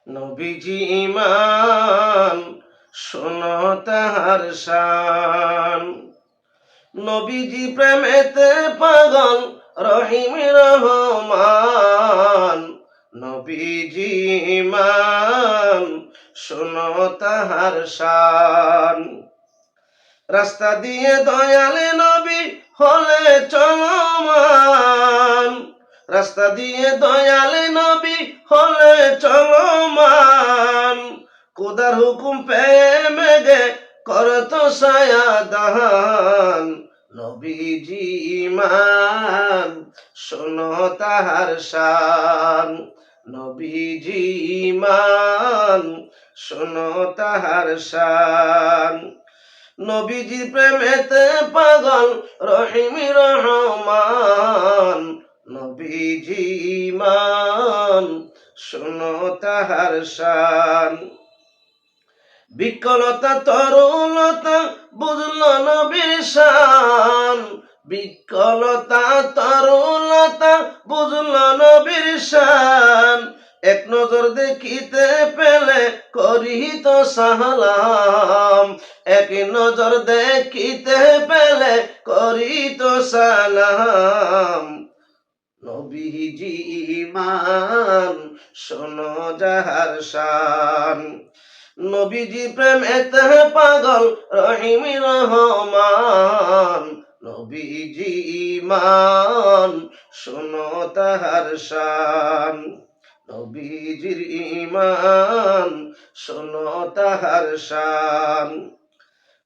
নবীজি ঈমান শোনো তাহার শান। নবীজি প্রেমেতে পাগল রহিম রহমান। নবীজি ঈমান শোনো তাহার শান। রাস্তা দিয়ে দয়ালে নবী হলে চলমান। রাস্তা দিয়ে দয়ালে নবী হলে চলমান। খোদার হুকুম পেয়ে মেঘে করত ছায়া দান। নবীজি ঈমান শোনো তাহার শান। নবীজি ঈমান শোনো তাহার শান। নবীজি প্রেমেতে পাগল রহিম রহমান। নবীজি ঈমান শোনো তাহার শান। বিকলতা তরুলতা বুঝল নবীর শান। বিকলতা তরুলতা বুঝল নবীর শান। এক নজর দেখিতে পেলে করিত সালাম। এক নজর দেখিতে পেলে করিত সালাম। নবীজি ঈমান শোনো যাহার শান। নবীজি প্রেমেতে পাগল রহিম রহমান। নবীজি ঈমান শোনো তাহার শান। নবীজির ঈমান শোনো তাহার শান।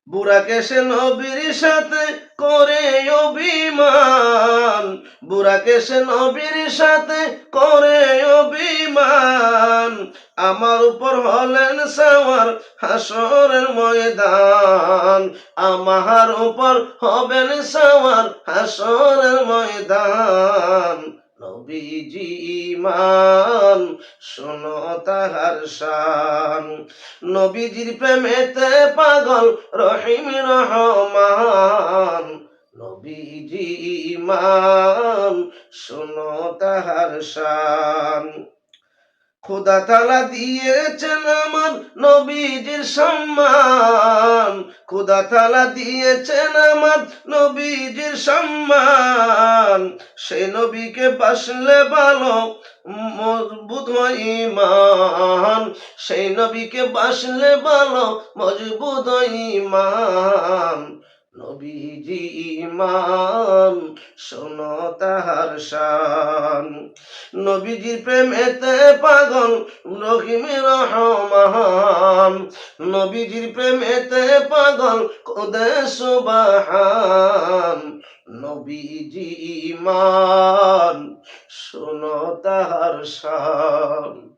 বুড়াকে সে নবীর সাথে করে অভিমান। বুড়াকে সে নবীর সাথে করে অভিমান। আমার উপর হলেন সাওয়ার হাসরের ময়দান। আমার উপর হবেন সাওয়ার হাসরের ময়দান। নবীজি ঈমান শোনো তাহার শান। নবীজির প্রেমেতে পাগল রহিম রহমান। নবীজি ঈমান শোনো তাহার শান। খোদা তাআলা দিয়েছেন আমার নবীজির সম্মান। খোদা তাআলা দিয়েছেন আমার নবীজির সম্মান। সেই নবীকে বাসলে ভালো মজবুত হয় ঈমান। সেই নবীকে বাসলে ভালো মজবুত হয় ঈমান। নবীজি ঈমান শোনো তাহার শান। নবীজির প্রেমেতে পাগল রহিম রহমান। নবীজির প্রেমেতে পাগল খোদা সুবহান। নবীজি ঈমান শোনো তাহার শান।